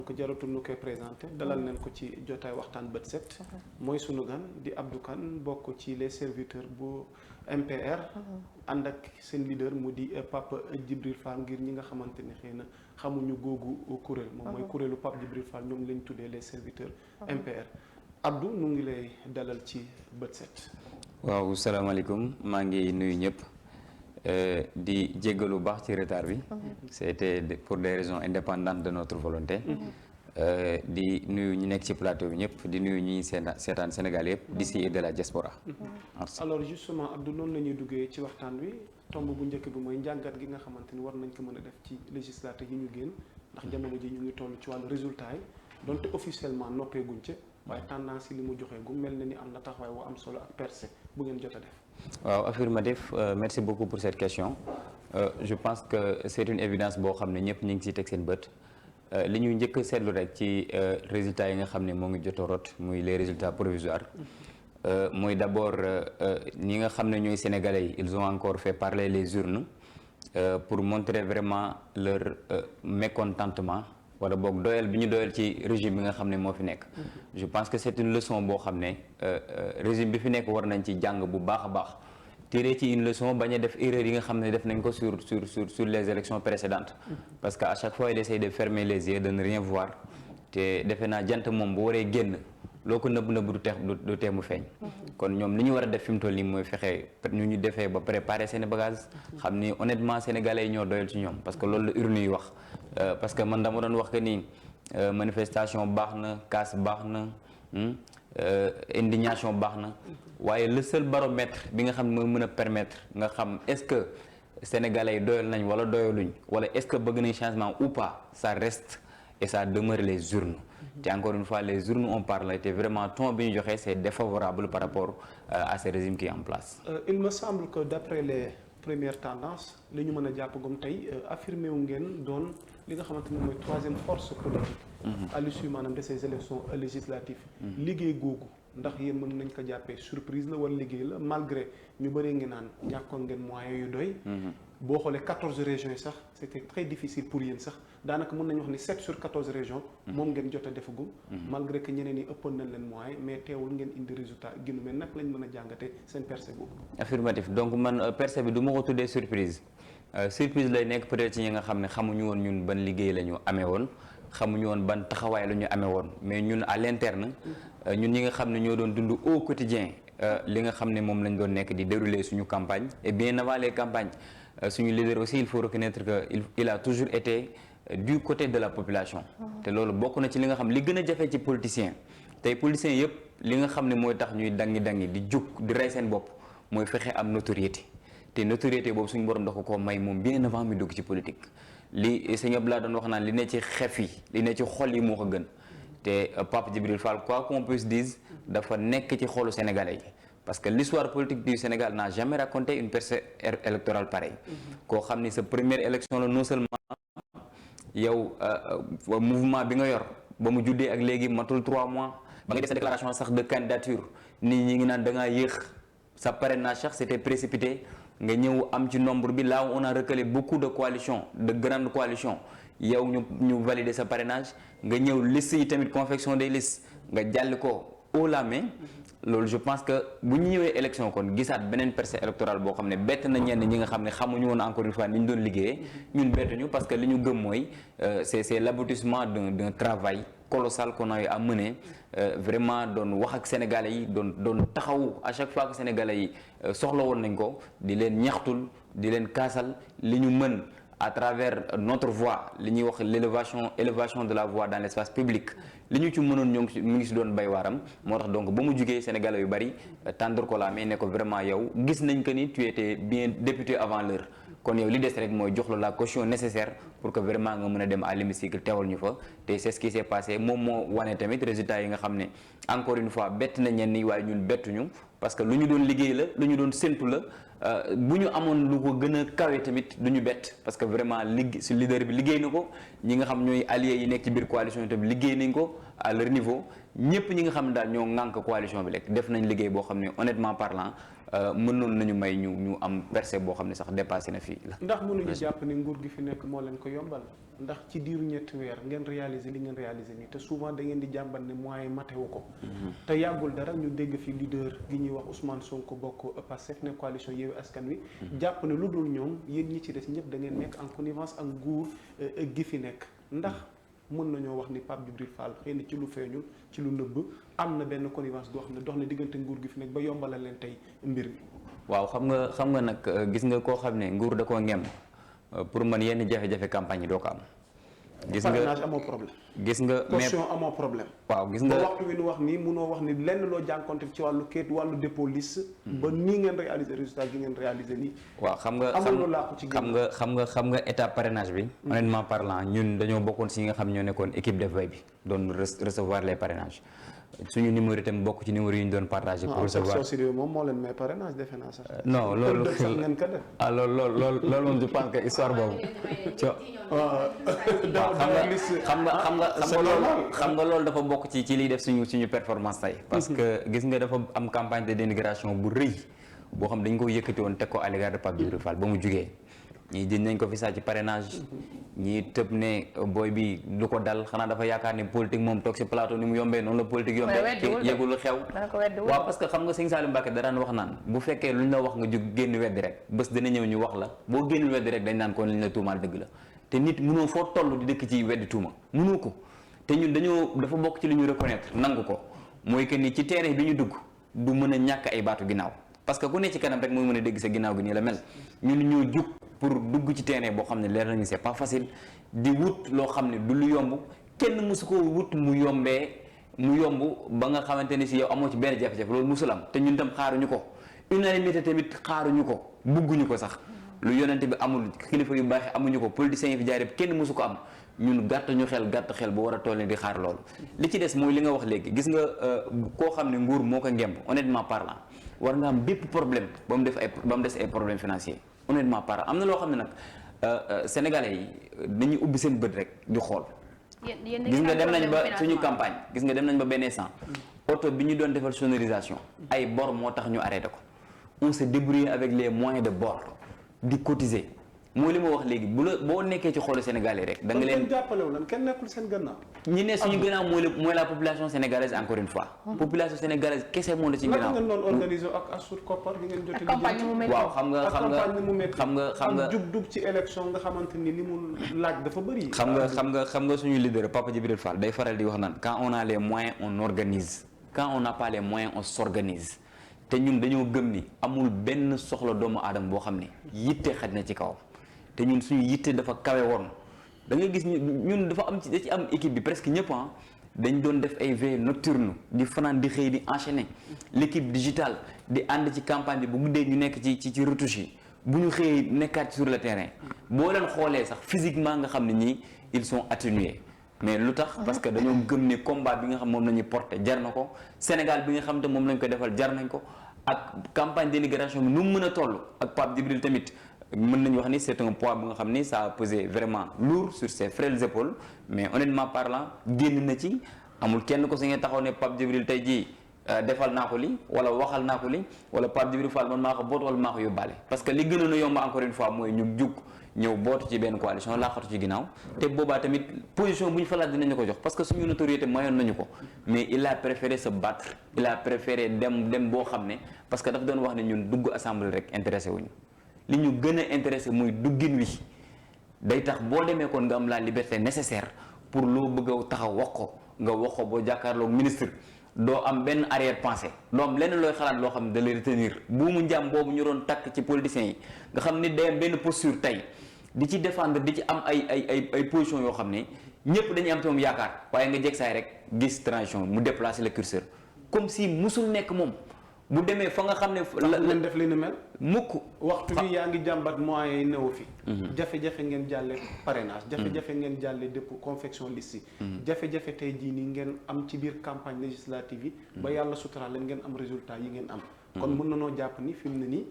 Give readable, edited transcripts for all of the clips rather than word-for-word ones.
ko jaratul nu koy présenté dalal nañ ko ci jotaay waxtaan bët set mooy sunu gan di Abdou Kane bokk ci les serviteurs bu MPR ànd ak seen leader mu di Pape Djibril Fall ngir ñi nga xamante ne xëy na xamuñu googu kuréel moom mooy kuréelu Pape Djibril Fall ñoom lañ tuddee les serviteurs MPR Abdou nu ngi lay dalal ci bët set. waaw salaamaaleykum maa ngi nuyu ñëpp di jéggalu baax ci retard bi c'était pour des raisons indépendantes de notre volonté di nuyu ñi nekk ci plateau bi ñëpp di nuyu ñi seetaan Sénégal yëpp d'ici et de la diaspora. alors justement Abdou noonu la ñuy duggee ci waxtaan wi tomb bu njëkk bi mooy njàngat gi nga xamante ni war nañ ko mën a def ci législative yi ñu génn ndax jamono ji ñu ngi toll ci wàllu résultat yi donte officiellement noppeeguñ ci waaye tendance yi li mu joxe gu mel na ni am na taxawaay bu am solo ak percée bu ngeen jot a def. waaw affirmatif merci beaucoup pour cette question je pense que c'est une évidence boo xam ne ñëpp ñu ngi ciy teg seen bët li ñuy njëkk a seetlu rek ci résultats yi nga xam ne moo ngi jot a rot muy les résultats provisoires mooy d'abord ñi nga xam ne ñooy sénégalais yi ils ont encore fait parler les urnes pour montrer vraiment leur mécontentement wala boog doyal bi ñu doyal ci régime bi nga xam ne moo fi nekk. je pense que c'est une leçon boo xam ne régime bi fi nekk war nañ ci jàng bu baax a baax tirer ci une leçon bañ a def erreur yi nga xam ne def nañ ko sur les élections précédentes. parce que à chaque fois il essaie de fermer les yeux de ne rien voir te defe naa jant moom bu waree génn loo ko nëbb du tee mu feeñ. kon ñoom li ñu war a def fi mu toll nii mooy fexe ñu defee ba préparer seen bagages. xam ni honnêtement sénégalais yi ñoo doyal ci ñoom parce que loolu la urne yi wax. parce que man dama doon wax que ni manifestation baax na casse baax na indignation baax na waaye le seul baromètre bi nga xam ne mooy mën a permettre nga xam est-ce que sénégalais yi doyal nañ wala doyaluñ wala est-ce que bëgg nañ changement ou pas ça reste et ça demeure les urnes. te encore une fois les urnes on parle te vraiment ton bi ñu joxee c'est défavorable par rapport à ce régime qui est en place. Il me semble que d'après les premières tendances li ñu mën a jàpp gum tey affirmé wu ngeen doon li nga xamante ni mooy troisième force politique. à l'issue maanaam de ces élections législatives. liggéey googu ndax yéen mën nañ ko jàppee surprise la wala liggéey la malgré ñu bëree ngi naan ñàkkoon ngeen moyens yu doy. boo xoolee 14 régions yi sax c'était très difficile pour yéen sax daanaka mën nañu wax ni 7 sur 14 régions. moom ngeen jot a defagum. malgré que ñeneen ñi ëppoon nañ leen moyens mais teewul ngeen indi résultat gënu mais nag lañ mën a jàngatee seen percée boobu. affirmatif donc man percée bi du ma ko tuddee surprise surprise lay nekk peut-être ci ñi nga xam ne xamuñu woon ñun ban liggéey la ñu amee woon xamuñu woon ban taxawaay la ñu amee woon mais ñun à l'interne ñun ñi nga xam ne ñoo doon dund au quotidien li nga xam ne moom lañ doon nekk di dérouler suñu campagne et bien avant les campagnes suñu leader aussi il faut reconnaître que il a toujours été du côté de la population te loolu bokk na ci li nga xam li gën a jafe ci politicien tey politiciens yëpp li nga xam ne mooy tax ñuy dangi di jug di rey seen bopp mooy fexe am notoriété te notoriété boobu suñu borom da ko may moom bien avant mi dugg ci politique li sëñ Abdoulaye doon wax naan li ne ci xef yi li ne ci xol yi moo ko gën te Pape Djibril Fall quoi qu'on puisse dire dafa nekk ci xolu sénégalais yi parce que l'histoire politique du Sénégal n'a jamais raconté une percée électorale pareille koo xam ni sa première élection la non seulement yow mouvement bi nga yor ba mu juddee ak léegi matul 3 mois ba nga def sa déclaration sax de candidature nit ñi ngi naan da ngaa yéex sa parrainage sax c'était précipité nga ñëw am ci nombre bi là on a recalé beaucoup de coalitions de grandes coalitions yow ñu valider sa parrainage nga ñëw liste yi tamit confection des listes nga jàll ko haut la main loolu je pense que bu ñu ñëwee élection kon gisaat beneen percée électorale boo xam ne bett na ñenn ñi nga xam ne xamuñu woon encore une fois ni ñu doon liggéeyee ñun bettuñu parce que li ñu gëm mooy c'est l'aboutissement d'un travail colossal qu'on a eu à mener vraiment doon wax ak sénégalais yi doon taxawu à chaque fois que sénégalais yi soxla woon nañ ko di leen ñaxtul di leen kaasal li ñu mën à travers notre voix li ñuy wax élévation de la voix dans l'espace public li ñu ci mënoon ñoo ngi mu ngi si doon bay waaram moo tax donc ba mu jugee sénégalais yu bari tendre ko la mais ne ko vraiment yow gis nañ que ni tu étais bien député avant l'heure kon yow li des rek mooy jox la caution nécessaire pour que vraiment nga mën a dem à l'hémicycle teewal ñu fa te c'est ce qui s'est passé moom moo wane tamit résultat yi nga xam ne encore une fois bett na ñenn ñi waaye ñun bettuñu parce que lu ñu doon liggéey la lu ñu doon séntu la bu ñu amoon lu ko gën a kawe tamit du ñu bett parce que vraiment si leader bi liggéey na ko ñi nga xam ñooy alliés yi nekk ci biir coalition yi tamit liggéey nañ ko à leur niveau ñëpp ñi nga xam ne daal ñoo ŋànk coalition bi rek def nañ liggéey boo xam ne honnêtement parlant mënoon nañu may ñu am percée boo xam ne sax dépassé na fii la. ndax mënuñu jàpp ni nguur gi fi nekk moo leen ko yombal ndax ci diiru ñetti weer ngeen réaliser li ngeen réaliser nii te souvent da ngeen di jàmbat ne moyen matewu ko. te yàggul dara ñu dégg fi leader gi ñuy wax Ousmane Sonko bokk Pastef ne coalition Yewwi Askan Wi. jàpp ne lu dul ñoom yéen ñi ci des ñëpp da ngeen nekk en connivence ak nguur gi fi nekk ndax. mën nañoo wax ni Pape Djibril Fall xëy na ci lu feeñul ci lu nëbb am na benn connivence goo xam ne dox na diggante nguur gi fi nekk ba yombalal leen tey mbir mi. waaw xam nga nag gis nga koo xam ne nguur da koo ngem pour man yenn jafe-jafe campagne yi doo ko am. gis nga parrainage amoo problème. gis nga mais caution amoo problème. waaw gis nga waxtu wi nu wax nii munoo wax ni lenn loo jànkonte ci wàllu kayit wàllu dépôt liste. ba nii ngeen réaliser résultat gi ngeen réaliser nii. waaw xam nga état parrainage bi. honnêtement parlant ñun dañoo bokkoon si ñi nga xam ñoo nekkoon équipe de veille bi doon recevoir les parrainages suñu numéro itam bokk ci numéro yi ñu doon partagé. pour recevoir moom moo leen may parrainage defe naa sax. non loolu loolu moom je pense que histoire boobu. xam nga loolu dafa bokk ci liy def suñu performance tey. parce que gis nga dafa am campagne de dénigration bu rëy boo xam dañ ko yëkkati woon teg ko à l'égard de Pape Djibril Fall ba mu jugee ñii jëñ nañ ko fi saa ci parrainage ñii tëb ne booy bi lu ko dal xanaa dafa yaakaar ne politique moom toog si plateau ni mu yombee noonu la politique yombee yëgul xew waaw parce que xam nga sëñ Saliou Mbacké daraan wax naan bu fekkee luñ la wax nga jug génn weddi rek bés dina ñëw ñu wax la boo génnul weddi rek dañ naan kon liñ la tuumaal dëgg la te nit mënoo foo toll di dëkk ci weddi tuuma mënoo ko te ñun dafa bokk ci li ñu reconnaître nangu ko mooy que ni ci terrain bi ñu dugg du mën a ñàkk ay baatu ginnaaw parce que ku ne ci kanam rek mooy mën a dégg sa ginnaaw gi nii la mel ñun ñoo jug pour dugg ci terrain boo xam ne leer nañu c'est pas facile di wut loo xam ne du lu yomb kenn mësu ko wut mu yomb ba nga xamante ni si yow amoo ci benn jafe-jafe loolu mësul am te ñun tam xaaruñu ko unanimité tamit xaaruñu ko bugguñu ko sax lu yonente bi amul kilifa yu baax amuñu ko politiciens yi fi jaar yëpp kenn mësu ko am ñun gàtt xel bu war a toll ni di xaar loolu li ci des mooy li nga wax léegi gis nga koo xam ne nguur moo ko ngemb honnêtement parlant war nga am bépp problème ba mu des ay problème financier honnêtement parlant am na loo xam ne nag sénégalais yi dañuy ubbi seen bët rek di xool gis nga dem nañ ba suñu campagne gis nga dem nañ ba benn instant oto bi ñu doon defal sonorisation ay bor moo tax ñu arrêté ko on s'est débrouillé avec les moyens de bord di cotiser mooy li ma wax léegi boo nekkee ci xoolu Sénégalais rek da nga leen jàppalewu leen kenn nekkul seen gannaaw ñi ne suñu gannaaw mooy la population sénégalaise encore une fois population sénégalaise kese moo la ci gannaaw ngeen doon organiser ak asur koppar gi ngeen jotee waaw xam nga dug ci élection nga xamante ni li mu laaj dafa bëri xam nga suñu leader Papa Djibril Fall day faral di wax naan quand on a les moyens on organise quand on n'a pas les moyens on s'organise te ñun dañoo gëm ni amul benn soxla doomu aadama boo xam ne yitte xaj na ci kaw te ñun suñu yitte dafa kawe woon da ngay gis ñun da ci am équipe bi presque ñëpp dañ doon def ay veillées nocturnes di fanaan di xëy di enchaîner l'équipe digitale di ànd ci campagne bi bu guddee ñu nekk ci retouche yi bu ñu xëyee nekkaat sur le terrain boo leen xoolee sax physiquement nga xam ne ñii ils sont atténués mais lu tax parce que dañoo gëm ne combat bi nga xam moom la ñuy porter jar na ko Sénégal bi nga xam te moom lañ koy defal jar nañ ko ak campagne d'émigration bi nu mu mën a toll ak Pape Djibril tamit mën nañu wax ni c'est un poids bu nga xam ni ça a pesé vraiment lourd sur ses frêles épaules mais honnêtement parlant génn na ci amul kenn ko si ngeen taxaw ne Pape Djibril tey jii defal naa ko li wala waxal naa ko li wala Pape Djibril Fall man maa ko boot wala maa ko yóbbaale parce que li gënoon a yomb encore une fois mooy ñu jug ñëw bootu ci benn coalition laaxatu ci ginnaaw te boobaa tamit position bu ñu falaat dinañu ko jox parce que suñu notoriété mayoon nañu ko mais il a préféré se battre il a préféré dem boo xam ne parce que daf doon wax ne ñun dugg assemblée rek intéressé wuñu li ñu gën a intéressé muy duggin wi day tax boo demee kon nga am la liberté nécessaire pour loo bëgg a taxaw wax ko boo jàkkaarloog ministre doo am benn arrière pensée doo am lenn looy xalaat loo xam ne da lay retenir buumu njàm boobu ñu doon takk ci politiciens yi nga xam ni day am benn posture tey di ci défendre di ci am ay position yoo xam ne ñëpp dañuy am ci moom yaakaar waaye nga jeg saay rek gis transition mu déplacer le curseur comme si musul nekk moom bu demee fa nga xam ne leen def li ni mel mukk waxtu bi yaa ngi jàmbat moyens yi newu fi jafe-jafe ngeen jàlle parrainage jafe-jafe ngeen jàlle dépôt confection liste yi jafe-jafe tey jii nii ngeen am ci biir campagne législative yi ba yàlla sutural leen ngeen am résultat yi ngeen am kon mën na noo jàpp ni fi mu ne nii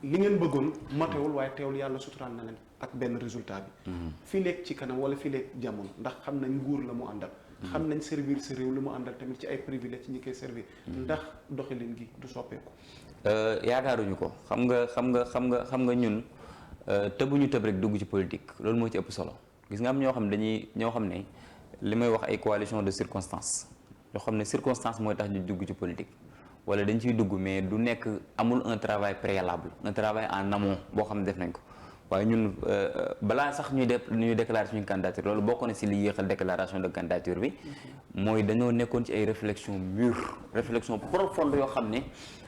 li ngeen bëggoon matewul waaye teewul yàlla suturaal na leen ak benn résultat bi. fii léeg ci kanam wala fii léeg jamono ndax xam nañ nguur la mu àndal. xam nañ servir sa réew lu mu àndal tamit ci ay privilèges ci ñi koy servir. ndax doxalin gi du soppeeku. yaakaaruñu ko xam nga ñun tëbuñu tëb rek dugg ci politique loolu moo ci ëpp solo gis nga am ñoo xam ne li may wax ay coalition de circonstances yoo xam ne circonstance mooy tax ñu dugg ci politique. wala dañ ciy dugg mais du nekk amul un travail préalable un travail en amont boo xam ne def nañ ko waaye ñun balaa sax ñuy déclarer suñu candidature loolu bokk na si li yéexal déclaration de candidature bi mooy dañoo nekkoon ci ay réflexion mûre réflexion profonde yoo xam ne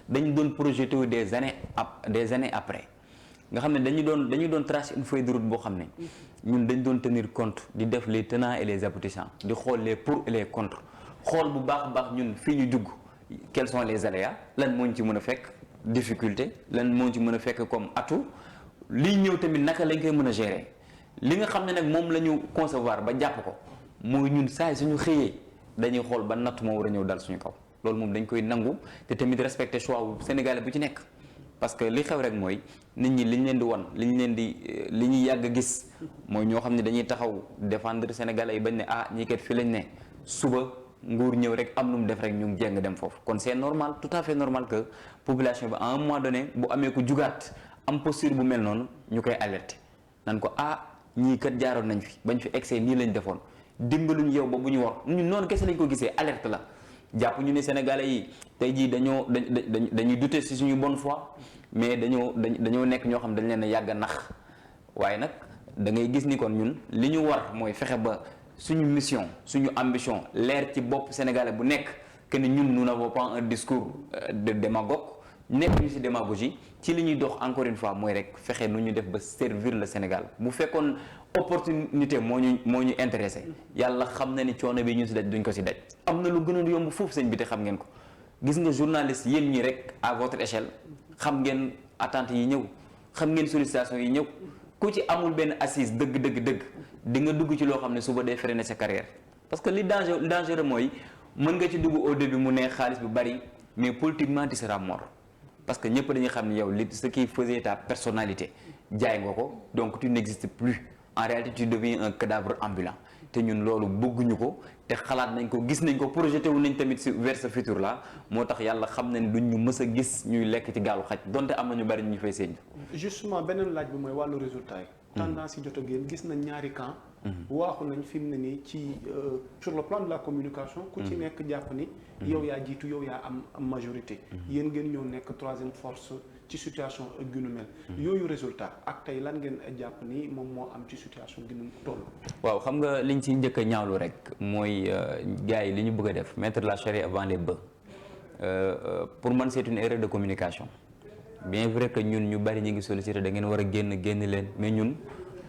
dañu doon projeté wu des années après nga xam ne dañu doon tracer une feuille de route boo xam ne ñun dañ doon tenir compte di def les tenants et les aboutissants di xool les pour et les contre xool bu baax a baax ñun fii ñu dugg quels sont les aléas lan moo ñu ci mën a fekk difficulté lan moo ci mën a fekk comme atout liy ñëw tamit naka lañ koy mën a gérer li nga xam ne nag moom la ñu concevoir ba jàpp ko mooy ñun saa yi suñu xëyee dañuy xool ba natt moo war a ñëw dal suñu kaw loolu moom dañ koy nangu te tamit respecter choix bu Sénégalais bu ci nekk parce que li xew rek mooy nit ñi liñ leen di wan li ñuy yàgg gis mooy ñoo xam ne dañuy taxaw défendre Sénégalais yi bañ ne ñii kat fi lañ ne suba nguur ñëw rek am lu mu def rek ñu ngi jéng dem foofu kon c'est normal tout à fait normal que population bi à un moment donné bu amee ko jugaat am posture bu mel noonu ñu koy alerter nan ko ñii kat jaaroon nañ fi bañ fi excès nii lañ defoon dimbaluñ yow ba bu ñu war ñun noonu kese lañ ko gisee alerte la jàpp ñu ne Sénégalais yi tey jii dañuy douter ci suñu bonne foi mais dañoo nekk ñoo xam dañ leen a yàgg a nax waaye nag da ngay gis ni kon ñun li ñu war mooy fexe ba suñu mission suñu ambition leer ci bopp sénégalais bu nekk que ni ñun nous n'avons pas un discours de démagogue nekk ñu ci démagogie ci li ñuy dox encore une fois mooy rek fexe nu ñu def ba servir le Sénégal bu fekkoon opportunité moo ñu intéressé yàlla xam na ni coono bi ñu ci daj duñ ko ci daj am na lu gënoon yomb foofu sëñ bi te xam ngeen ko gis nga journaliste yéen ñi rek à votre échelle xam ngeen attentes yi ñëw xam ngeen sollicitation yi ñëw ku ci amul benn assise dëgg di nga dugg ci loo xam ne suba day freiner sa carrière parce que li dangereux mooy mën nga ci dugg au début mu ne xaalis bu bari mais politiquement tu seras mort parce que ñëpp dañuy xam ne yow ce qui faisait ta personnalité jaay nga ko donc tu n'existes plus en réalité tu deviens un cadavre ambulant te ñun loolu bëgguñu ko te xalaat nañ ko gis nañ ko projeté wu nañ tamit vers ce futur là moo tax yàlla xam na ne duñ ñu mës a gis ñuy lekk ci gaalu xaj donte am na ñu bari ñu fay séen. justement beneen laaj bi mooy wàllu résultat yi. tendance yi jot a génn gis nañ ñaari camp. waaxu nañ fi mu ne nii ci sur le plan de la communication. ku ci nekk jàpp ni. yow yaa jiitu yow yaa am majorité. yéen ngeen ñëw nekk troisième force ci situation ak gu nu mel. yooyu résultat ak tey lan ngeen jàpp ni moom moo am ci situation gi nu toll. waaw xam nga liñ ci njëkk a ñaawlu rek mooy gars yi li ñu bëgg a def mettre la charrue avant les bœufs pour man c'est une erreur de communication. bien vrai que ñun ñu bari ñu ngi sollicité da ngeen war a génn leen mais ñun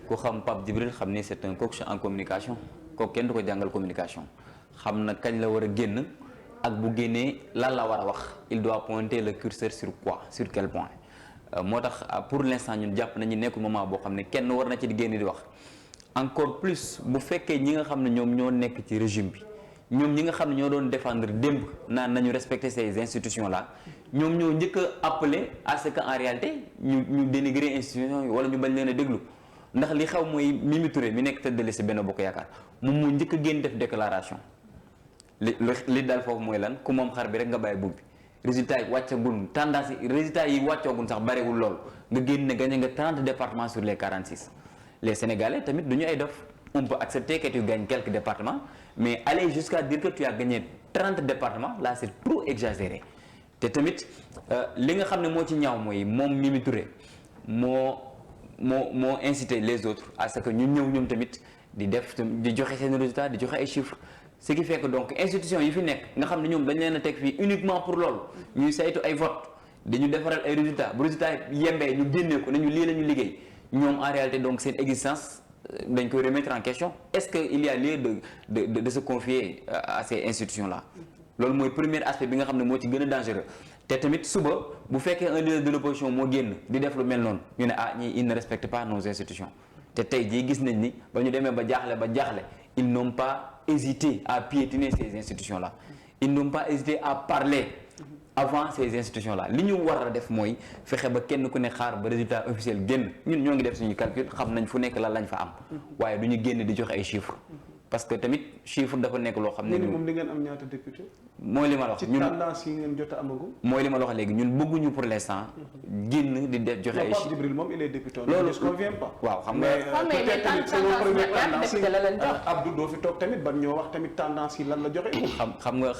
ku xam Pape Djibril xam ni c'est un coach en communication kooku kenn du ko jàngal communication xam na kañ la war a génn ak bu génnee lan la war a wax il doit pointer le curseur sur quoi sur quel point moo tax pour l'instant ñun jàpp nañu nekkul moment boo xam ne kenn war na ci di génn di wax encore plus bu fekkee ñi nga xam ne ñoom ñoo nekk ci régime bi ñoom ñi nga xam ne ñoo doon défendre démb naan nañu respecter ces institutions là ñoom ñoo njëkk a appelé à ce que en réalité ñu dénigrer institutions yi wala ñu bañ leen a déglu ndax li xew mooy Mimi Touré mi nekk tête de liste Benno Bokk Yaakaar moom moo njëkk a génn def déclaration li daal foofu mooy lan ku moom xar bi rek nga bàyyi bub bi résultat yi wàccagul tendance yi résultat yi wàccoogul sax barewul lool nga génn ne gagné nga 30 départements sur les 46 les Sénégalais tamit du ñu ay dof on peut accepter que tu gagnes quelques départements mais aller jusqu'à dire que tu as gagné 30 départements là c'est trop exagéré te tamit li nga xam ne moo ci ñaaw mooy moom Mimi Touré moo incité les autres à ce que ñu ñëw ñoom tamit di joxe seen résultats di joxe ay chiffres ce qui fait que donc institution yi fi nekk nga xam ne ñoom dañ leen a teg fii uniquement pour loolu ñuy saytu ay vote dañu defaral ay résultats bu résultats yembee ñu génnee ko nañu lii la ñu liggéey ñoom en réalité donc seen existence dañ koy remettre en question est-ce que il y a lieu de se confier à ces institutions là loolu mooy premier aspect bi nga xam ne moo ci gën a dangereux te tamit suba bu fekkee un leader de l'opposition moo génn di def lu mel noonu ñu ne ñii il ne respecte pas nos institutions te tey jii gis nañ ni ba ñu demee ba jaaxle ils n'ont pas hésité à piétiner ces institutions là ils n'ont pas hésité à parler avant ces institutions là li ñu war a def mooy fexe ba kenn ku ne xaar ba résultat officiel génn ñun ñoo ngi def suñu calcul xam nañ fu nekk lan lañ fa am waaye du ñu génn di joxe ay chiffres parce que tamit chiffre dafa nekk loo xam ne moom di ngeen am ñaata député mooy li ma la wax ñun ci tendance yi ngeen jot a amagum mooy li ma la wax léegi ñun bëgguñu pour l'instant génn di def joxe ay Pape Djibril moom il est député loolu je conviens pas waaw xam nga peut-être tamit sama première tendance yi Abdou doo fi toog tamit ban ñoo wax tamit tendance yi lan la joxe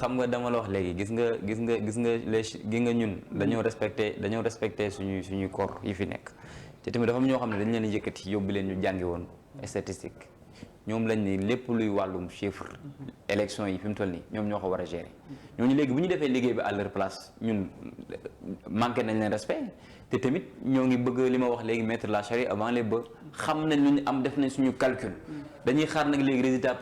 xam nga dama la wax léegi gis nga les gi nga ñun dañoo respecté suñuy corps yi fi nekk te tamit dafa am ñoo xam ne dañ leen yëkkati yóbbu leen ñu jàngi woon statistique ñoom lañ ni lépp luy wàllum chiffre élection yi fi mu toll nii ñoom ñoo ko war a gérer ñooñu léegi bu ñu defee liggéey bi à leur place ñun manqué nañ leen respect te tamit ñoo ngi bëgg li ma wax léegi mettre la charrue avant les bœufs xam nañ lu ñu am def nañ suñu calcul dañuy xaar nag léegi résultat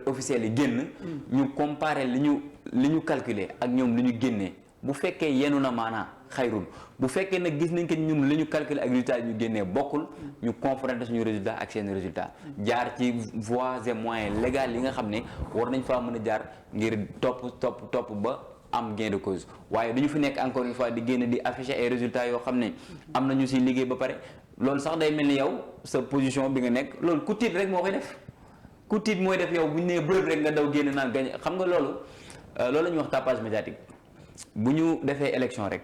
officiel yi génn ñu comparer li ñu calculer ak ñoom li ñu génnee bu fekkee yenu na maanaa xayrul bu fekkee nag gis nañ que ñun li ñu calculer ak résultat yi ñu génnee bokkul ñu confronter suñu résultat ak seen résultat jaar ci voies et moyens légaux yi nga xam ne war nañ faa mën a jaar ngir topp ba am gain de cause waaye duñu fi nekk encore une fois di génn di afficher ay résultats yoo xam ne am na ñu siy liggéey ba pare loolu sax day mel ni yow sa position bi nga nekk loolu ku tiit rek moo koy def ku tiit mooy def yow bu ñu nee bërëb rek nga daw génn naan gañ xam nga loolu la ñuy wax tapage médiatique bu ñu defee élection rek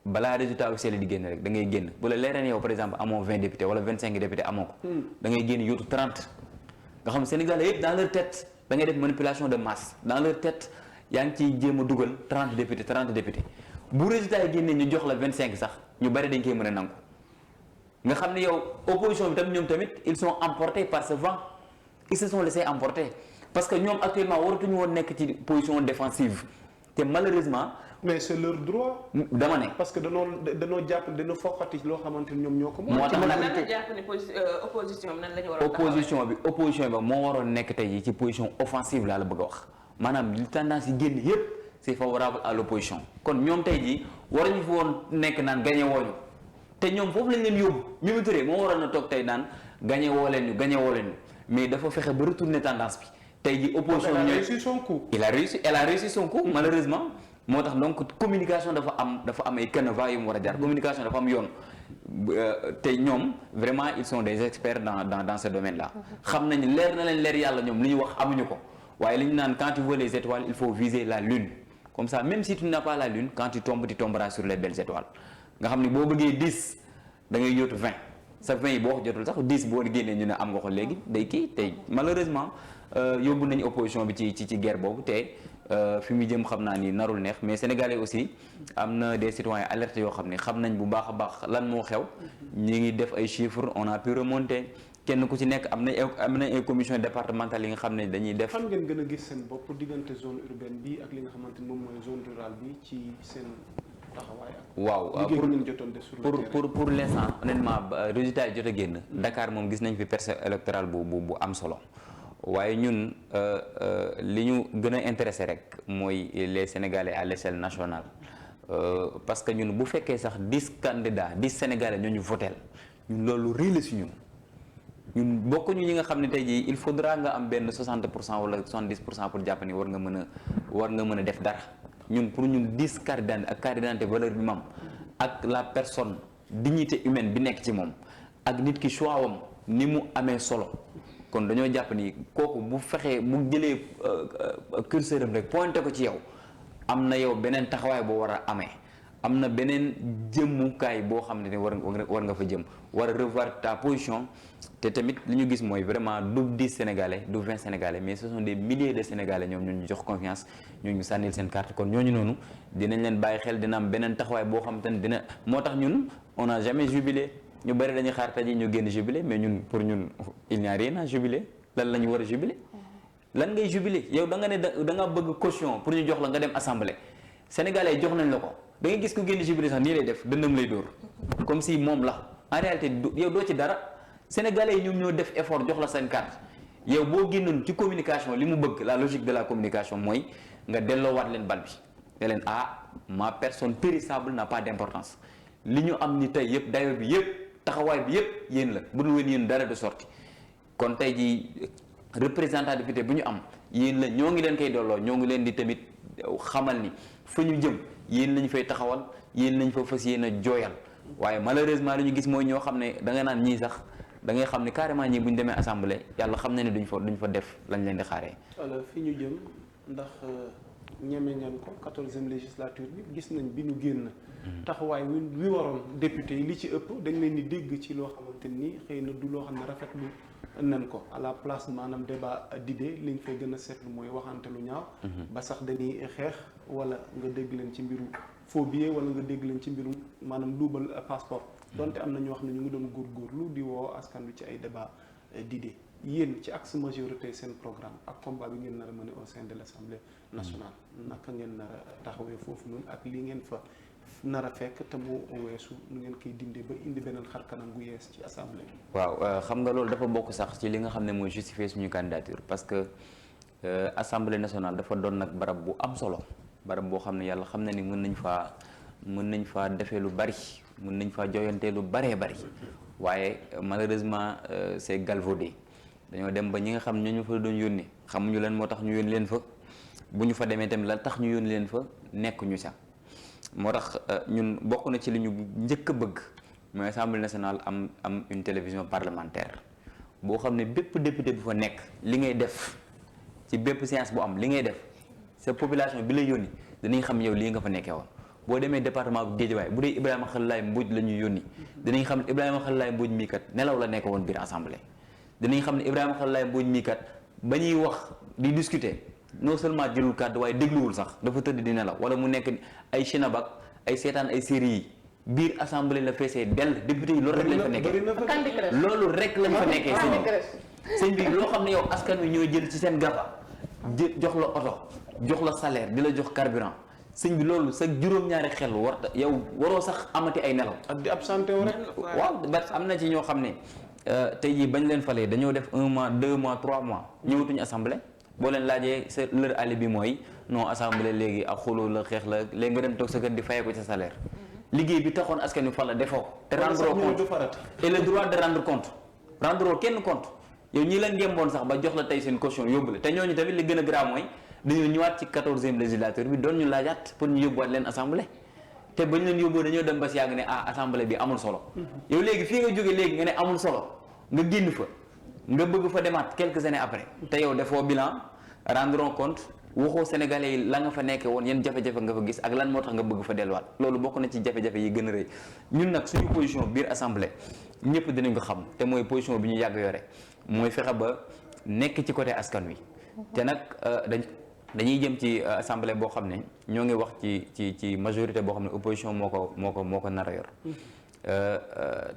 balaa résultat officiel di génn rek da ngay génn bu la leereen yow par exemple amoo 20 députés wala 25 députés amoo ko da ngay génn yóotu 30 nga xam Sénégalais yëpp dans leur tête da ngay def manipulation de masse dans leur tête yaa ngi ciy jéem a dugal 30 députés bu résultat yi génnee ñu jox la 25 sax ñu bari dañ koy mën a nangu nga xam ne yow opposition bi tam ñoom tamit ils sont emportés par ce vent ils se sont laissés emporter parce que ñoom actuellement waratuñu woon nekk ci position défensive te malheureusement mais c'est leur droit. dama ne parce que danoo jàpp dañoo foqati loo xamante ni ñoom ñoo ko. moo tax nag nan la jàpp ne opposition bi nan la ñu war a opposition bi moo waroon nekk tey jii ci position offensive laa la bëgg a wax maanaam li tendance yi génn yépp c'est favorable à l'opposition kon ñoom tey jii waruñu fi woon nekk naan gagné wooñu te ñoom foofu lañ leen yóbbu Mimi Touré moo waroon a toog tey naan gagné woo leen ñu mais dafa fexe ba retourner tendance bi tey jii opposition bi elle a réussi son coup malheureusement. moo tax donc communication dafa am ay canevas yu mu war a jaar communication dafa am yoon te ñoom vraiment ils sont des experts dans ce domaine là xam nañ leer na leen leer yàlla ñoom li ñu wax amuñu ko waaye li ñu naan quand tu veux les étoiles il faut viser la lune comme ça même si tu n'as pas la lune quand tu tombes tu tomberas sur les belles étoiles nga xam ne boo bëggee 10 da ngay yóotu 20 sa 20 yi boo ko jotul sax 10 boo génnee ñu ne am nga ko léegi day kii tey malheureusement yóbbu nañu opposition bi ci guerre boobu te fi mu jëm xam naa ni narul neex mais sénégalais aussi am na des citoyens alertés yoo xam ne xam nañ bu baax a baax lan moo xew ñi ngi def ay chiffres on a pu remonter kenn ku ci nekk am na ay commission départementale yi nga xam ne dañuy def. fan ngeen gën a gis seen bopp diggante zone urbaine bi ak li nga xamante ni moom mooy zone rurale bi ci seen taxawaay ak. waaw liggéey bi ngeen jotoon def sur le terrain pour l'instant honnêtement résultat yi jot a génn. Dakar moom gis nañ fi percée électorale bu am solo. waaye ñun li ñu gën a intéressé rek mooy les Sénégalais à l'échelle nationale parce que ñun bu fekkee sax 10 candidats 10 Sénégalais ñoo ñu voteel ñun loolu rëy la si ñun bokkuñu ñi nga xam ne tey jii il faudra nga am benn 60% wala 70% pour jàpp ni war nga mën a def dara ñun pour ñun 10 carte d'identité ak carte d'identité valeur bi mam ak la personne dignité humaine bi nekk ci moom ak nit ki choix wam ni mu amee solo. kon dañoo jàpp ni kooku bu fexee bu jëlee curseur am rek pointé ko ci yow am na yow beneen taxawaay boo war a amee am na beneen jëmmukaay boo xam ne war nga fa jëm war a revoir ta position te tamit li ñu gis mooy vraiment du 10 Sénégalais du 20 Sénégalais mais ce sont des milliers de Sénégalais ñoom ñu jox confiance ñu sànnil seen carte kon ñooñu noonu dinañ leen bàyyi xel dina am beneen taxawaay boo xam te ne dina moo tax ñun on n'a jamais jubilé. ñu bëri dañuy xaar tey ñu génn jubilé mais ñun pour ñun il n'y a rien à jubiler lan la ñu war a jubiler lan ngay jubiler yow da nga ne da nga bëgg caution pour ñu jox la nga dem assemblée sénégalais jox nañ la ko da ngay gis ku génn jubilé sax nii lay def dëndam lay dóor comme si moom la en réalité yow doo ci dara sénégalais yi ñoom ñoo def effort jox la seen carte yow boo génnoon ci communication li mu bëgg la logique de la communication mooy nga delloowaat leen bal bi ne leen ma personne périssable n'a pas d'importance li ñu am ni tey yëpp dayo bi yëpp taxawaay bi yëpp yéen la bu dul woon yéen dara de sorti kon tey ji représentativité bu ñu am yéen la ñoo ngi leen koy dolloo ñoo ngi leen di tamit xamal ni fa ñu jëm yéen lañ fay taxawal yéen lañ fa fas yéen a jooyal waaye malheureusement li ñu gis mooy ñoo xam ne da nga naan ñii sax da ngay xam ne carrément ñii bu ñu demee assemblée yàlla xam na ne duñ fa def lañ leen di xaaree. alors fi ñu jëm ndax ñeme ngeen ko 14e législature bi gis nañ bi ñu génn. taxawaay wi waroon député yi li ci ëpp dañ leen di dégg ci loo xamante ni xëy na du loo xam ne rafetlu nañ ko à la place maanaam débat d'idées liñ fay gën a seetlu mooy waxante lu ñaaw. ba sax dañuy xeex wala nga dégg leen ci mbiru faux billet wala nga dégg leen ci mbirum maanaam luubal passeport. donte am na ñoo xam ne ñu ngi doon góorgóorlu di woo askan wi ci ay débat d'idées yéen ci axe majorité seen programme ak combat bi ngeen nar a mener au sein de l'Assemblée nationale naka ngeen nar a taxawee foofu noonu ak li ngeen fa nar a fekk te mu weesu nu ngeen koy dindee ba indi beneen xar kanam gu yees ci assemblée bi. waaw xam nga loolu dafa bokk sax ci li nga xam ne mooy justifier suñu candidature parce que assemblée nationale dafa doon nag barab bu am solo barab boo xam ne yàlla xam na ni mën nañ faa defee lu bari mën nañ faa joyantee lu baree bari waaye malheureusement c'est galvaudé dañoo dem ba ñi nga xam ñoo ñu fa doon yónni xamuñu leen moo tax ñu yónni leen fa bu ñu fa demee tamit la tax ñu yónni leen fa nekk ñu sax moo tax ñun bokk na ci li ñu njëkk a bëgg mooy assemblée nationale am une télévision parlementaire boo xam ne bépp député bu fa nekk li ngay def ci bépp séance bu am li ngay def sa population bi lay yónni dinañ xam yow lii nga fa nekkee woon boo demee département bu Guédiawaye bu dee Ibrahima Khalil Mbodj la ñuy yónni dinañ xam ne Ibrahima Khalil Mbodj mii kat nelaw la nekk woon biir assemblée dinañ xam ne Ibrahima Khalil Mbodj mii kat ba ñuy wax di discuter non seulement jëlul kàddu waaye dégluwul sax dafa tëdd di nelaw wala mu nekk ay chinabak ay seetaan ay séries yi biir assemblée la feesee dell député yi loolu rek lañ fa nekkee loolu rek lañ fa nekkee sëñ bi loo xam ne yow askan wi ñoo jël ci seen gafa jox la oto jox la salaire di la jox carburant sëñ bi loolu sa juróom-ñaari xel yow waroo sax amati ay nelaw ak di absenté wu rek. waaw ba am na ci ñoo xam ne tey jii bañ leen falee dañoo def 1 mois 2 mois 3 mois ñëwatuñu assemblée boo leen laajee sa leur alibi mooy non assemblée léegi ak xuloo la xeex la léegi nga dem toog sa kër di fayee ko sa salaire liggéey bi taxoon askan wi fa la defoo te rendre compte et le droit de rendre compte rendre kenn compte yow ñi leen gémboon sax ba jox la tey seen caution yóbbu la te ñooñu tamit li gën a grave mooy dañoo ñëwaat ci 14e législature bi doon ñu laajaat pour ñu yóbbuwaat leen assemblée te bañ leen yóbboo dañoo dem ba si yàgg ne assemblée bi amul solo yow léegi fii nga jóge léegi nga ne amul solo nga génn fa nga bëgg fa demaat quelques années après te yow defoo bilan rendre compte waxoo sénégalais yi la nga fa nekkee woon yan jafe-jafe nga fa gis ak lan moo tax nga bëgg fa delluwaat loolu bokk na ci jafe-jafe yi gën a rëy ñun nag suñu position biir assemblée ñëpp dinañ ko xam te mooy position bi ñu yàgg yore mooy fexe ba nekk ci côté askan wi te nag dañuy jëm ci assemblée boo xam ne ñoo ngi wax ci majorité boo xam ne opposition moo ko nar a yor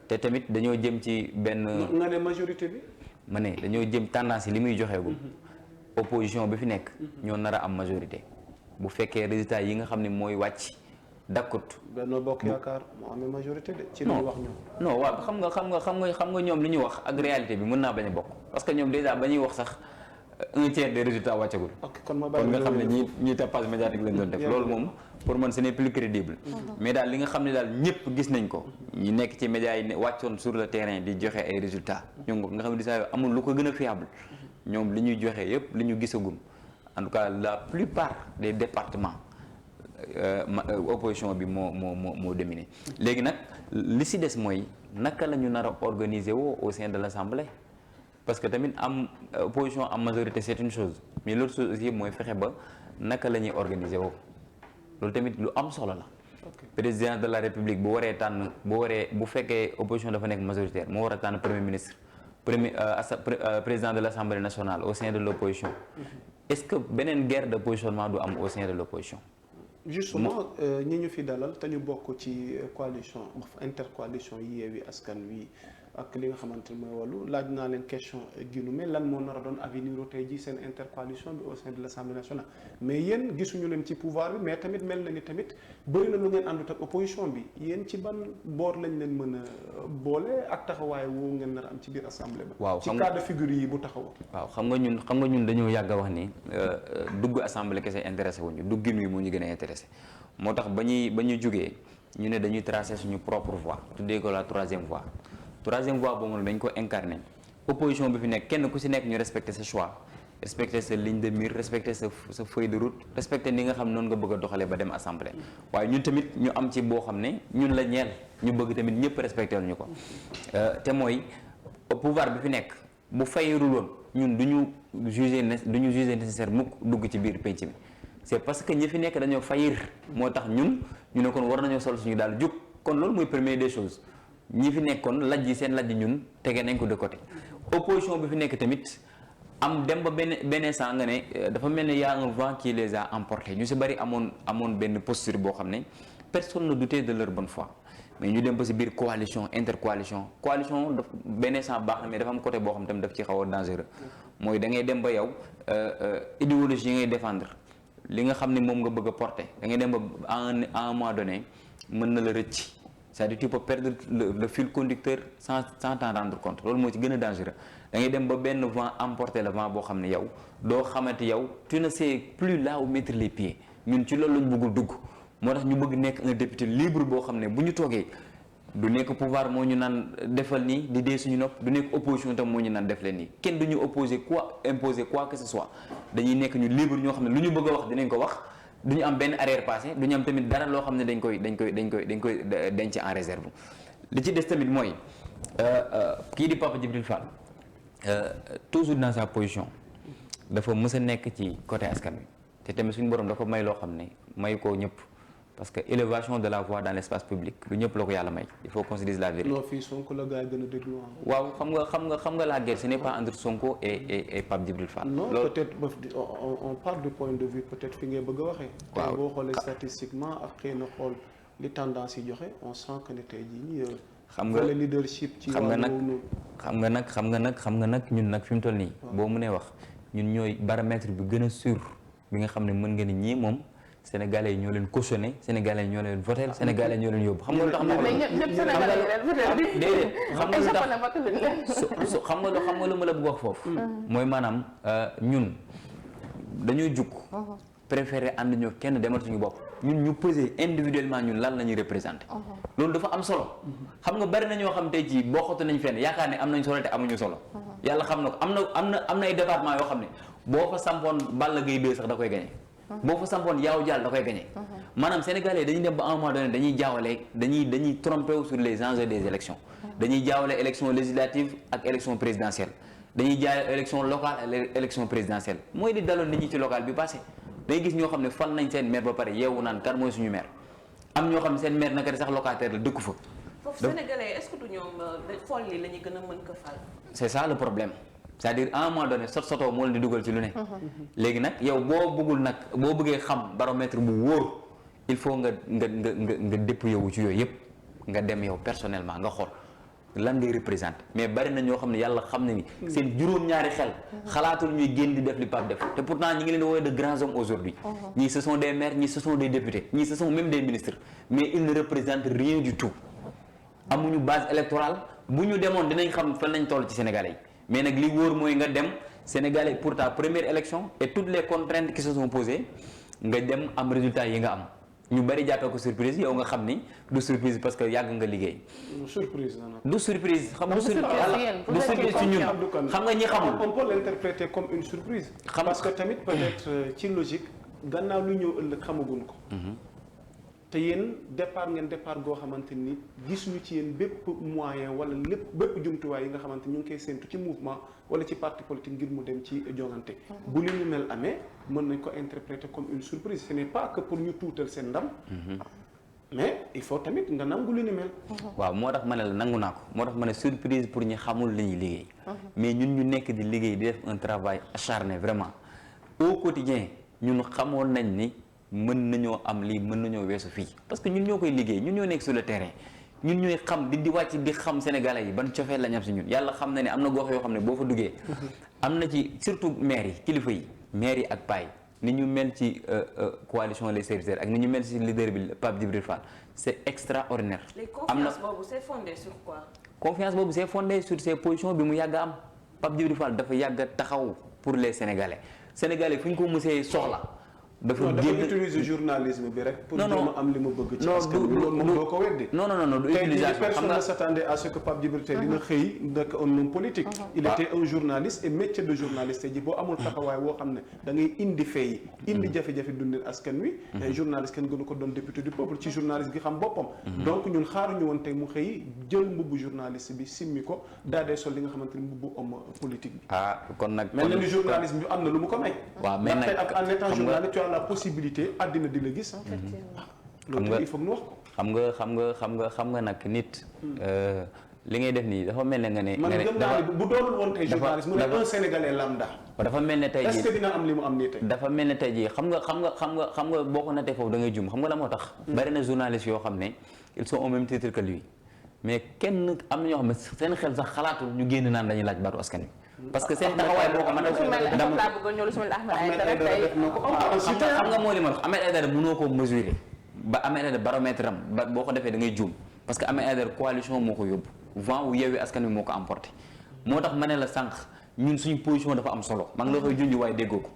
te tamit dañoo jëm ci benn. nga ne majorité bi. ma ne dañoo jëm tendance yi li muy joxeegum opposition bi fi nekk ñoo nar a am majorité bu fekkee résultat yi nga xam ne mooy wàcc dakkut. Benno Bokk Yaakaar moo amee majorité de. ci li ñu wax ñoom. non waaw xam nga ñoom li ñu wax ak réalité bi mën naa bañ a bokk parce que ñoom déjà ba ñuy wax sax. 1/3 des résultats wàccagul. kon nga xam ne ñii tapage médiatique lañ doon def loolu moom pour man ce n'est plus crédible. mais daal li nga xam ne daal ñëpp gis nañ ko ñi nekk ci médias yi ne wàccoon sur le terrain di joxe ay résultats ñoom nga xam ne saa amul lu ko gën a fiable ñoom li ñuy joxe yëpp li ñu gisagum en tout cas la plupart des départements opposition bi moo dominé léegi nag li si des mooy naka la ñu nar a organiser woo au sein de l'Assemblée. parce que tamit am opposition am majorité c'est une chose mais l'autre chose aussi mooy fexe ba naka la ñuy organiser woo loolu tamit lu am solo la. président de la république bu waree tànn bu fekkee opposition dafa nekk majoritaire moo war a tànn premier ministre président de l'Assemblée nationale au sein de l'opposition est-ce que beneen guerre de positionnement du am au sein de l'opposition. justement ñi ñu fi dalal te ñu bokk ci coalition intercoalition Yewwi Askan Wi ak li nga xamante ne mooy wàllu laaj naa leen question ginu mais lan moo nar a doon avenir tey ji seen intercoalition bi au sein de l'Assemblée nationale mais yéen gisuñu leen ci pouvoir bi mais tamit mel na ni tamit bëri na lu ngeen àndut ak opposition bi yéen ci ban boor lañ leen mën a boole ak taxawaay woo ngeen nar a am ci biir assemblée ba. waaw ci cas de figure yi bu taxawoo. waaw xam nga ñun dañoo yàgg a wax ni dugg assemblée kese intéressé wuñu duggin wi moo ñu gën a intéressé moo tax ba ñu jógee ñu ne dañuy tracer suñu propre voie tuddee ko la troisième voie boobu dañ ko incarné opposition bi fi nekk kenn ku si nekk ñu respecté sa choix respecter sa ligne de mire respecter sa feuille de route respecter ni nga xam noonu nga bëgg a doxalee ba dem assemblée waaye ñun tamit ñu am ci boo xam ne ñun la ñeel ñu bëgg tamit ñëpp respecter ñu ko te mooy pouvoir bi fi nekk bu fayirul woon ñun duñu juger nécessaire mukk dugg ci biir penc mi c'est parce que ñi fi nekk dañoo fayir moo tax ñu ne kon war nañoo sol suñu daal jug kon loolu mooy première des choses ñi fi nekkoon lajj seen lajj ñun tege nañ ko de côté opposition bi fi nekk tamit am dem ba benn saa nga ne dafa mel ne y a un vent qui les a emportés ñu si bëri amoon benn posture boo xam ne personne ne doutait de leur bonne foi mais ñu dem ba si biir coalition intercoalition daf benn saa baax na mais dafa am côté boo xam tamit daf ci xaw a dangereux mooy da ngay dem ba yow idéologie yi ngay défendre li nga xam ne moom nga bëgg a porter da ngay dem ba à un moment donné mën na la rëcc c'est-à-dire tu peux perdre le fil conducteur sans t'en rendre compte loolu moo ci gën a dangereux da ngay dem ba benn vent emporter le vent boo xam ne yow doo xamante yow tu ne sais plus là où mettre les pieds ñun ci loolu lañ bëggul dugg moo tax ñu bëgg nekk un député libre boo xam ne bu ñu toogee du nekk pouvoir moo ñu naan defal nii di dee suñu nopp du nekk opposition tam moo ñu naan def leen nii kenn du ñu imposer quoi que ce soit dañuy nekk ñu libre ñoo xam ne lu ñu bëgg a wax dinañ ko wax du ñu am benn arrière passé du ñu am tamit dara loo xam ne dañ koy denc en réserve li ci des tamit mooy kii di Papa Djibril Fall toujours dans sa position dafa mës a nekk ci côté askan wi te tamit suñu borom dafa may loo xam ne may ko ñëpp parce que élévation de la voix dans l'espace public lu ñëpp la ko yàlla may il faut qu'on se dise la vérité. non fii Sonko la gars yi gën a déglu waaw xam nga la guerre ce n'est pas entre Sonko et Pape Djibril Fall. non peut-être on parle du point de vue peut-être fi ngay bëgg a waxee. waaw tey boo xoolee statistiquement ak xëy na xool li tendance yi joxe on sent que ne tey jii nii. xam nga leadership ci xam nga nag ñun nag fi mu toll nii. boo mënee wax ñun ñooy baromètre bi gën a sûr bi nga xam ne mën nga ni ñii moom. Sénégalais yi ñoo leen cautionné Sénégalais yi ñoo leen voté Sénégalais yi ñoo leen yóbbu. xam nga lu tax xam nga lu ma la bëgg wax foofu. mooy maanaam ñun dañoo jug. préféré ànd ñoo kenn demal suñu bopp. ñun ñu peser individuellement ñun lan la ñuy représenté. loolu dafa am solo. xam nga bari na ñoo xam tey jii boo xoote nañ fenn yaakaar ne am nañ solo te amuñu solo. yàlla xam na ko am na ay département yoo xam ne boo fa sampoon Balla Gaye 2 sax da koy gagné. boo fa sampoon yaaw jàll da koy gagné maanaam sénégalais dañuy dem ba à un moment donné dañuy jaawale dañuy trompé sur les enjeux des élections dañuy jaawale élection législative ak élection présidentielle dañuy jaawale élection locale ak élection présidentielle mooy di daloon nit ñi ci local bi passé day gis ñoo xam ne fal nañ seen maire ba pare yeewu naan kan mooy suñu maire am ñoo xam ne seen maire naka de sax locataire la dëkku fa foofu sénégalais est-ce que du ñoom fol yi la ñu gën a mën ko fal c'est ça le problème c'est-à-dire à un moment donné soto moo leen di dugal ci lu ne léegi nag yow boo bëggee xam baromètre bu wóor il faut nga dépouiller wu ci yooyu yëpp nga dem yow personnellement nga xool lan ngay représenter mais bari na ñoo xam ne yàlla xam ne ni seen juróom-ñaari xel xalaatul ñuy génn di def li Pape def te pourtant ñi ngi leen di woowee de grands hommes aujourd'hui ñii ce sont des maires ñii ce sont des députés ñii ce sont même des ministres mais ils ne représentent rien du tout amuñu base électorale bu ñu demoon dinañ xam fan lañ toll ci Sénégalais yi mais nag li wóor mooy nga dem Sénégalais pour ta première élection et toutes les contraintes qui se sont posées nga dem am résultat yi nga am ñu bari jàppee ko surprise yow nga xam ni du surprise parce que yàgg nga liggéey. surprise du surprise xam nga du surprise ci ñun xam nga ñi xamul. on peut l'interpréter comme une surprise. parce que tamit peut-être ci logique gannaaw lu ñëw ëllëg xamaguñ ko. te yéen départ goo xamante ni gisuñu ci yéen bépp moyen wala bépp jumtuwaay yi nga xamante ñu ngi koy séntu ci mouvement wala ci parti politique ngir mu dem ci jongante bu li ñu mel amee mën nañ ko interpréter comme une surprise ce n'est pas que pour ñu tuutal seen ndam mais il faut tamit nga nangu li ni mel waaw moo tax ma ne la nangu naa ko moo tax ma ne surprise pour ñi xamul li ñuy liggéey mais ñun ñu nekk di liggéey di def un travail acharné vraiment au quotidien ñun xamoon nañ ni mën nañoo am lii mën nañoo weesu fii parce que ñun ñoo koy liggéey ñun ñoo nekk sur le terrain ñun ñooy xam di wàcc di xam sénégalais yi ban cofeel lañ am si ñun yàlla xam na ne am na gox yoo xam ne boo fa duggee am na ci surtout maire yi kilifa yi maire yi ak pay ni ñu mel ci coalition les serviteurs ak ni ñu mel ci leader bi Pape Djibril Fall c'est extraordinaire. am na confiance boobu c'est fondé sur quoi. confiance boobu c'est fondé sur ses positions bi mu yàgg a am Pape Djibril Fall dafa yàgg a taxaw pour les sénégalais fu ñu ko mësee soxla. dafa utiliser journalisme bi rek. pour jéem a am li mu bëgg. ci askan wi loolu moom doo ko weddi. non du utilisation personne ne s'attendait à ce que Pape Djibril tey dina xëy nekk un homme politique. il était un journaliste et métier de journaliste ji boo amul taxawaay woo xam ne da ngay indi fay indi jafe-jafe dundin askan wi. journaliste kenn gënu ko doon député du peuple ci journaliste gi xam boppam. donc ñun xaaruñu woon tey mu xëy jël mbubbu journaliste bi simmi ko daa dee sol li nga xamante ni mbubbu homme politique bi. kon nag. mel na ni journalisme bi am na lu mu ko may. waaw mais nag en étant journaliste tu as la possibilité àddina di la gis. loolu il faut ñu wax ko. xam nga nag nit. li ngay def nii dafa mel ne nga ne. man gëm naa ne bu doonul woon tey journaliste mu ne un sénégalais lambda. dafa mel ne tey jii est-ce que dina am li mu am nii tey. dafa mel ne tey jii xam nga boo ko natee foofu da ngay jum xam nga la moo tax. bari na journaliste yoo xam ne ils sont au même titre que lui mais kenn am na ñoo xam ne seen xel sax xalaatul ñu génn naan dañuy laaj baatu askan wi. parce que seen taxawaay boo ko mën a. xam nga moo li ma wax Ahmed Aïdara mënoo ko mesurer ba Ahmed Aïdara baromètre am ba boo ko defee da ngay juum parce que Ahmed Aïdara coalition moo ko yóbbu vent wu Yewwi Askan Wi moo ko emporté moo tax ma ne la sànq ñun suñu position dafa am solo maa ngi la koy junj waaye déggoo ko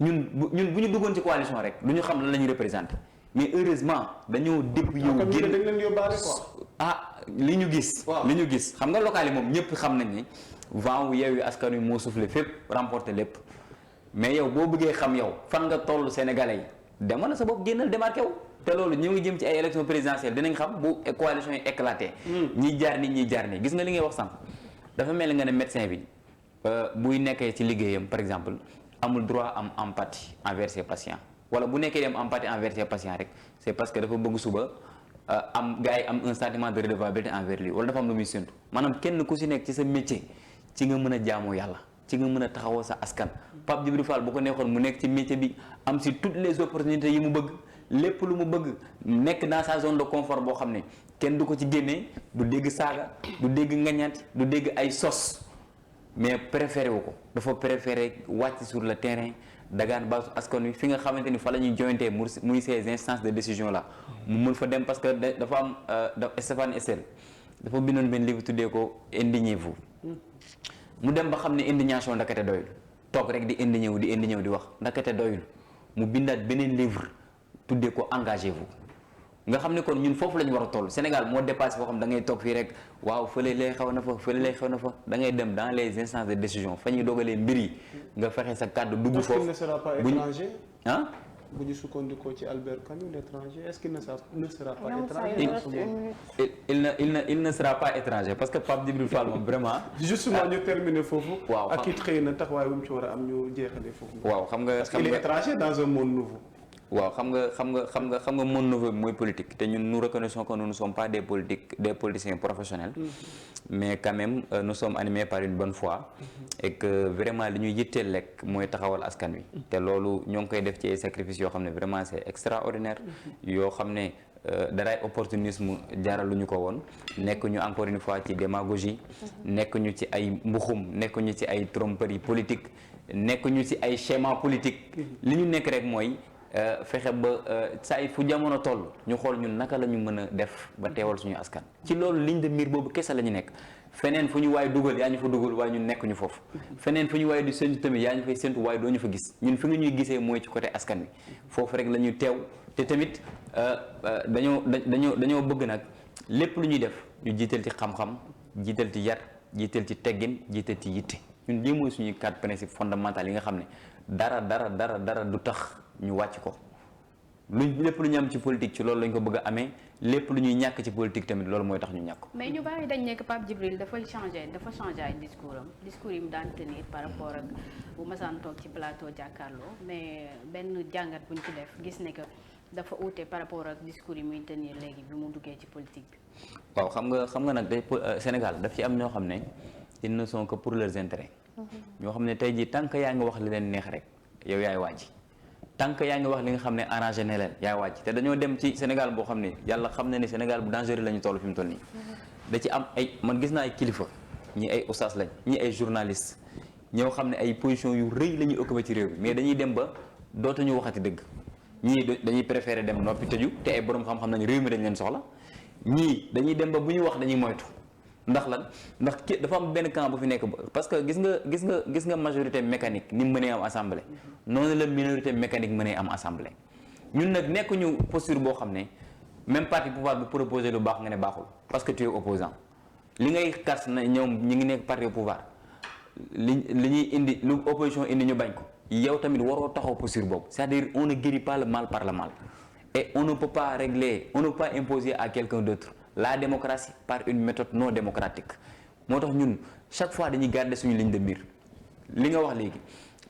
ñun bu ñu duggoon ci coalition rek du ñu xam lan la ñuy représenté mais heureusement dañoo dépp yow génn dañ leen yóbbaale quoi. li ñu gis xam nga local yi moom ñëpp xam nañ ni vent wu Yewwi Askan Wi moo soufflé fépp remporté lépp mais yow boo bëggee xam yow fan nga toll Sénégalais yi demal na sa bopp génnal démarqué wu te loolu ñu ngi jëm ci ay élections présidentielles dinañ xam bu coalition yi éclaté ñiy jaar nii gis nga li ngay wax sànq dafa mel nga ne médecin bi buy nekkee ci liggéeyam par exemple amul droit am empathie envers ses patients wala bu nekkee dem empathie envers ses patients rek c'est parce que dafa bëgg suba gars yi am un sentiment de redevabilité envers lui wala dafa am lu muy séntu maanaam kenn ku si nekk ci sa métier ci nga mën a jaamoo yàlla ci nga mën a taxawoo sa askan Pape Djibril Fall bu ko neexoon mu nekk ci métier bi am si toutes les opportunités yi mu bëgg lépp lu mu bëgg nekk dans sa zone de confort boo xam ne kenn du ko ci génnee du dégg saaga du dégg ngañaat du dégg ay sos mais préféré wu ko dafa préféré wàcc sur le terrain dagaan baasu askan wi fi nga xamante ni fa la ñuy jointee muy ces instances de décision là mu mën fa dem parce que dafa am Stéphane Hessel dafa bindoon benn livre tuddee ko indignez-vous mu dem ba xam ne indignation ndakate doyul toog rek di indigné wu di wax ndakate doyul mu bindaat beneen livre tuddee ko engagez-vous nga xam ne kon ñun foofu la ñu war a toll Sénégal moo dépassé foo xam da ngay toog fii rek waaw fële lay xew na fa da ngay dem dans les instances de décision fa ñuy dogalee mbir yi nga fexe sa kàddu dugg foofu. ne sera pas étranger. bu ñu sukkandikoo ci Albert Camus l'étranger est-ce qu'il ne sera pas étranger. il ne sera pas étranger parce que Pape Djibril Fall moom vraiment. justement ñu terminer foofu. waaw ak it xëy na taxawaay bu mu ci war a am ñu jeexalee foofu. waaw xam nga parce qu'il est étranger dans un monde nouveau. waaw xam nga monde nouveau bi mooy politique te ñun nous reconnaissons que nous ne sommes pas des politiciens professionnels mais quand même nous sommes animés par une bonne foi et que vraiment li ñuy yitteel lekk mooy taxawal askan wi te loolu ñoo ngi koy def ci ay sacrifices yoo xam ne vraiment c'est extraordinaire yoo xam ne daraay opportunisme jaaraluñu ko woon nekk ñu encore une fois ci démagogie nekk ñu ci ay mbuxum nekk ñu ci ay tromperie politique nekk ñu ci ay schéma politique li ñu nekk rek mooy fexe ba saa yi fu jamono toll ñu xool ñun naka la ñu mën a def ba teewal suñu askan ci loolu ligne de mire boobu kese la ñu nekk feneen fu ñu waaye dugal yaa ñu fa dugal waaye ñun nekk ñu foofu feneen fu ñu waaye di séntu tamit yaa ñu fay séntu waaye doo ñu fa gis ñun fi nga ñuy gisee mooy ci côté askan wi foofu rek la ñuy teew te tamit dañoo bëgg nag lépp lu ñuy def ñu jiital ci xam-xam jiital ci yar jiital ci teggin jiital ci yitte ñun lii mooy suñuy 4 principes fondamentaux yi nga xam ne dara du tax ñu wàcc ko lépp lu ñu am ci politique ci loolu lañ ko bëgg a amee lépp lu ñuy ñàkk ci politique tamit loolu mooy tax ñu ñàkk ko. mais ñu bari dañ nekk Pape Djibril dafa changé ay discours yi mu daan tenir par rapport ak bu masaan toog ci plateau jàkkaarloo mais benn jàngat buñ ci def gis ne que dafa uute par rapport ak discours yi muy tenir léegi bi mu duggee ci politique bi. waaw xam nga nag day Sénégal daf ci am ñoo xam ne ils ne sont que pour leurs intérêts. ñoo xam ne tey jii tant que yaa ngi wax li leen neex rek yow yaay wàcc. tant que yaa ngi wax li nga xam ne arrangé ne leen yaa wàcc te dañoo dem ci Sénégal boo xam ne yàlla xam na ni Sénégal bu dangereux la ñu toll fi mu toll nii da ci am ay man gis naa ay kilifa ñi ay oustaz lañ ñi ay journaliste ñoo xam ne ay position yu rëy la ñuy occupé ci réew bi mais dañuy dem ba dootuñu waxati dëgg ñii dañuy préféré dem noppi tëju te ay borom xam-xam nañu réew mi dañ leen soxla ñii dañuy dem ba bu ñu wax dañuy moytu ndax lan ndax dafa am benn camp bu fi nekk parce que gis nga majorité mécanique ni mu mënee am assemblée noonu la minorité mécanique mënee am assemblée ñun nag nekkuñu posture boo xam ne même parti pouvoir bu proposé lu baax nga ne baaxul parce que tu es opposant li ngay kas na ñoom ñi ngi nekk parti au pouvoir li ñuy indi lu opposition indi ñu bañ ko yow tamit waroo taxaw posture boobu c'est-à-dire on ne guérit pas le mal par le mal et on ne peut pas régler on ne peut pas imposer à quelqu'un d'autre la démocratie par une méthode non démocratique moo tax ñun chaque fois dañuy garder suñu ligne de mire li nga wax léegi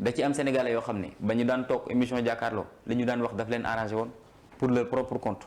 da ci am sénégalais yoo xam ne ba ñu daan toog émission jàkkaarloo li ñu daan wax daf leen arrangé woon pour leur propre compte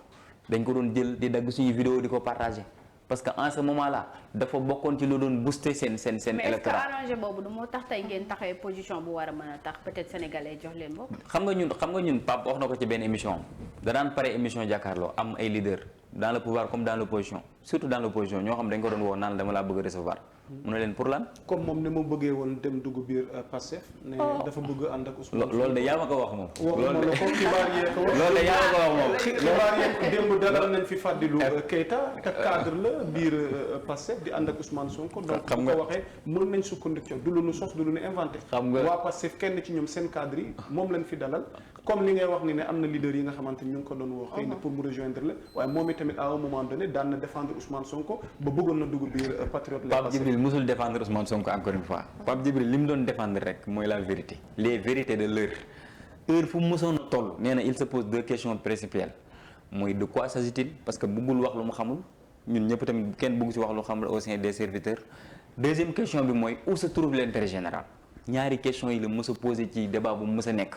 dañ ko doon jël di dagg suñu vidéo di ko partager parce que en ce moment là dafa bokkoon ci lu doon booster seen électorat. mais est-ce que arrangé boobu du moo tax tey ngeen taxawee position bu war a mën a tax peut-être sénégalais jox leen bopp. xam nga ñun Pape wax na ko ci benn émission da daan pare émission jàkkaarloo am ay leaders dans le pouvoir comme dans l'opposition surtout dans l'opposition ñoo xam dañ ko doon woo naan dama laa bëgg a recevoir. mu ne leen pour lan. comme moom ni ma bëggee woon dem dugg biir Pastef. ne dafa bëgg ànd ak Ousmane. loolu de yaa ma ko wax moom. loolu de xibaar yee ko wax. loolu de yaa ma ko wax moom. xibaar yee démb dalal nañ fi Fadilou Keita te cadre la biir Pastef di ànd ak Ousmane Sonko. donc bu ko waxee mën nañ sukkandiku du lu nu sos du lu nu inventé. xam nga waa Pastef kenn ci ñoom seen cadre yi moom lañ fi dalal comme li ngay wax ni ne am na leader yi nga xamante ni ñu ngi ko doon woo xëy na pour mu rejoindre la waaye moom itamit à un moment donné daan na défendre Ousmane Sonko ba bëggoon na dugg biir patriote la Pape Djibril musul défendre Ousmane Sonko encore une fois Pape Djibril li mu doon défendre rek mooy la vérité les vérités de l'heure fu mu mësoon a toll nee na il se pose deux questions principales mooy de quoi s'agit-il parce que bëggul wax lu mu xamul ñun ñëpp tamit kenn bëggu ci wax lu xamul au sein des serviteurs deuxième question bi mooy où se trouve l'intérêt général ñaari question yi la mës a posé ci débat bu mës a nekk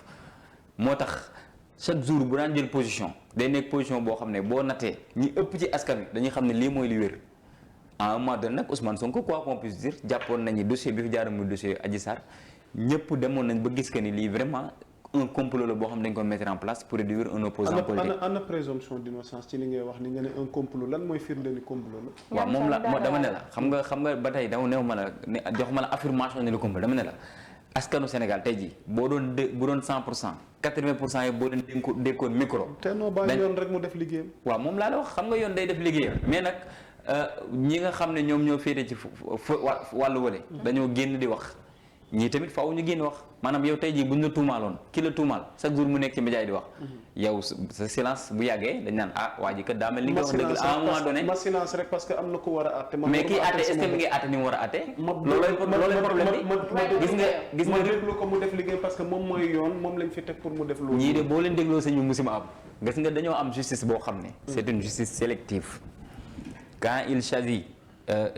moo tax chaque jour bu daan jël position day nekk position boo xam ne boo nattee ñi ëpp ci askan wi dañuy xam ne lii mooy li wér à un moment donné nag Ousmane Sonko quoi qu'on puisse dire jàppoon nañu dossier bi fi jaaram muy dossier Adji Sarr ñëpp demoon nañ ba gis que ni lii vraiment un complot la boo xam ne dañ ko mettre en place pour réduire un opposant politique. ana présomption d'innocence ci li ngay wax ni nga ne un complot lan mooy firnde ni complot la. waaw moom la dama ne la xam nga ba tey dama new ma la ne jox ma la affirmation ne le complot dama ne la askanu Sénégal tey jii bu doon 100% 80% yi boo leen dénkoon micro. te noo bàyyi yoon rek mu def liggéeyam. waaw moom laa la wax xam nga yoon day def liggéeyam mais nag ñi nga xam ne ñoom ñoo féete ci wàllu wële. dañoo génn di wax ñii tamit faaw ñu génn wax maanaam yow tey jii buñ la tuumaaloon ki la tuumaal chaque jour mu nekk ci média yi di wax. yow sa silence bu yàggee dañ naan waa ji kat daa mel ni nga wax dëgg à un moment donné. ma silence rek parce que am na ku war a àtte. mais kii àtte est-ce que mi ngi àtte ni mu war a àtte. loolooy problème bi gis nga déglu ko mu def liggéey parce que moom mooy yoon moom lañ fi teg pour mu def loolu. ñii de boo leen dégloo sañu musima am gis nga dañoo am justice boo xam ne. c'est une justice sélective quand il s'agit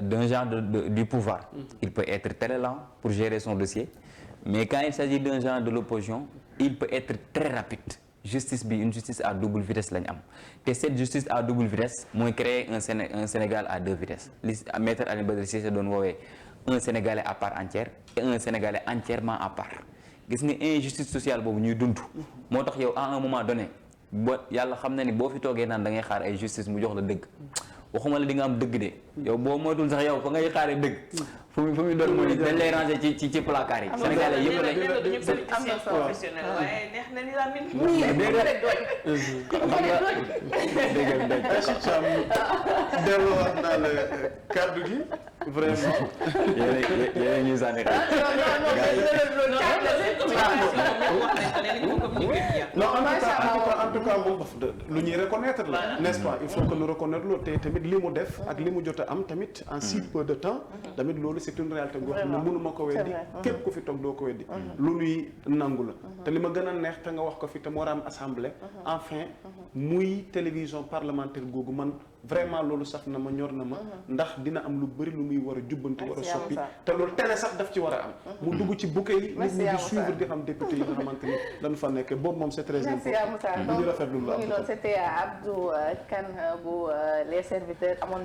d'un genre du pouvoir. Il peut être très lent pour gérer son dossier mais quand il s'agit d'un genre de l'opposition il peut être très rapide. Justice bi une justice à double vitesse lañ am te cette justice à double vitesse mooy créer un Sénégal à deux vitesses li maître Alioune Badara Cissé doon woowee un Sénégalais à part entière et un Sénégalais entièrement à part gis nga injustice sociale boobu ñuy dund moo tax yow à un moment donné ba yàlla xam na ni boo fi toogee naan da ngay xaar ay justice mu jox la dëgg waxuma la di nga am dëgg de yow boo moytul sax yow fa ngay xaaree dëgg fu muy doon mooy dañ lay ranger ci placard yi. Sénégalais yëpp lay am na professionnel waaye neex na ni la min xam nga delloowaat naa la kàddu gi vraiment yéen ñuy sànni non en tout cas moom lu ñuy reconnaître la n'est-ce pas il faut que nous reconnaître loolu te tamit li mu def ak li mu jot a am tamit en si peu de temps tamit loolu c'est une réalité boo xam ne mënuma ko weddi képp ku fi toog doo ko weddi lu nuy nangu la te li ma gën a neex te nga wax ko fi te mu war a am assemblée enfin muy télévision parlementaire googu man vraiment loolu saf na ma ñor na ma ndax dina am lu bëri lu muy war a jubbanti war a soppi te loolu télé sax daf ci war a am mu dugg ci bouquet yi nit ñi di suivre di xam député yi nga xamante ni dañu fa nekk boobu moom c'est très important lu ñu rafetlu la c'était Abdou Kane bu les serviteurs amoon